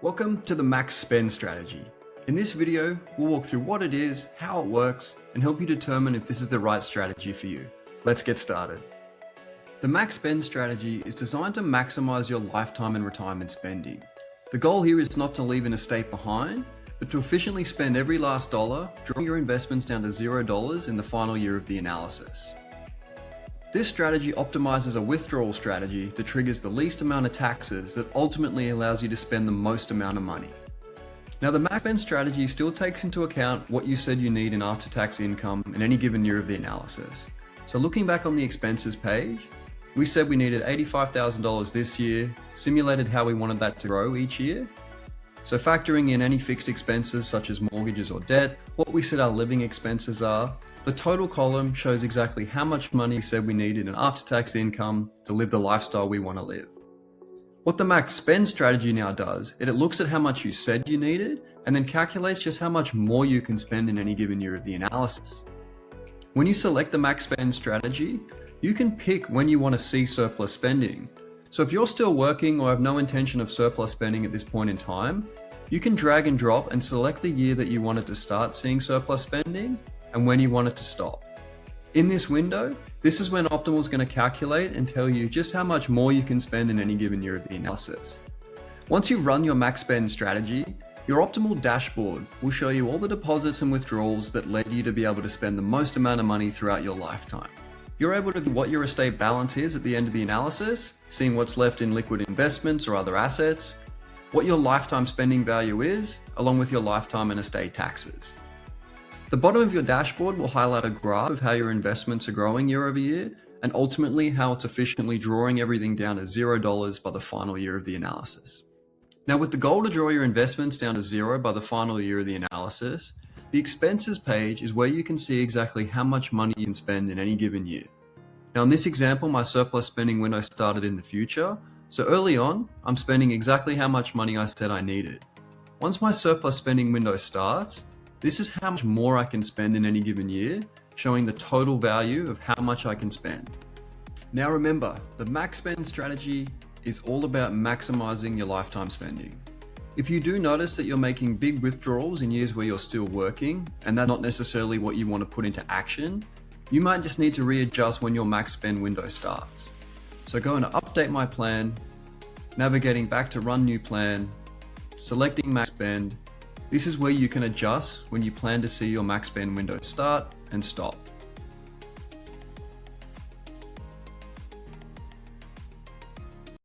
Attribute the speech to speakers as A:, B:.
A: Welcome to the max spend strategy. In this video, we'll walk through what it is, how it works, and help you determine if this is the right strategy for you. Let's get started. The max spend strategy is designed to maximize your lifetime and retirement spending. The goal here is not to leave an estate behind, but to efficiently spend every last dollar, drawing your investments down to $0 in the final year of the analysis. This strategy optimizes a withdrawal strategy that triggers the least amount of taxes that ultimately allows you to spend the most amount of money. Now, the max spend strategy still takes into account what you said you need in after-tax income in any given year of the analysis. So looking back on the expenses page, we said we needed $85,000 this year, simulated how we wanted that to grow each year. So factoring in any fixed expenses such as mortgages or debt, what we said our living expenses are, the total column shows exactly how much money we said we needed in after-tax income to live the lifestyle we want to live. What the max spend strategy now does, it looks at how much you said you needed and then calculates just how much more you can spend in any given year of the analysis. When you select the max spend strategy, you can pick when you want to see surplus spending. So if you're still working or have no intention of surplus spending at this point in time, you can drag and drop and select the year that you wanted to start seeing surplus spending and when you want it to stop. In this window, this is when Optiml is going to calculate and tell you just how much more you can spend in any given year of the analysis. Once you run your max spend strategy, your Optiml dashboard will show you all the deposits and withdrawals that led you to be able to spend the most amount of money throughout your lifetime. You're able to view what your estate balance is at the end of the analysis, seeing what's left in liquid investments or other assets, what your lifetime spending value is, along with your lifetime and estate taxes. The bottom of your dashboard will highlight a graph of how your investments are growing year over year, and ultimately how it's efficiently drawing everything down to $0 by the final year of the analysis. Now, with the goal to draw your investments down to zero by the final year of the analysis, the expenses page is where you can see exactly how much money you can spend in any given year. Now, in this example, my surplus spending window started in the future, so early on, I'm spending exactly how much money I said I needed. Once my surplus spending window starts, this is how much more I can spend in any given year, showing the total value of how much I can spend. Now remember, the max spend strategy is all about maximizing your lifetime spending. If you do notice that you're making big withdrawals in years where you're still working, and that's not necessarily what you want to put into action, you might just need to readjust when your max spend window starts. So going to update my plan, navigating back to run new plan, selecting max spend. This is where you can adjust when you plan to see your max spend window start and stop.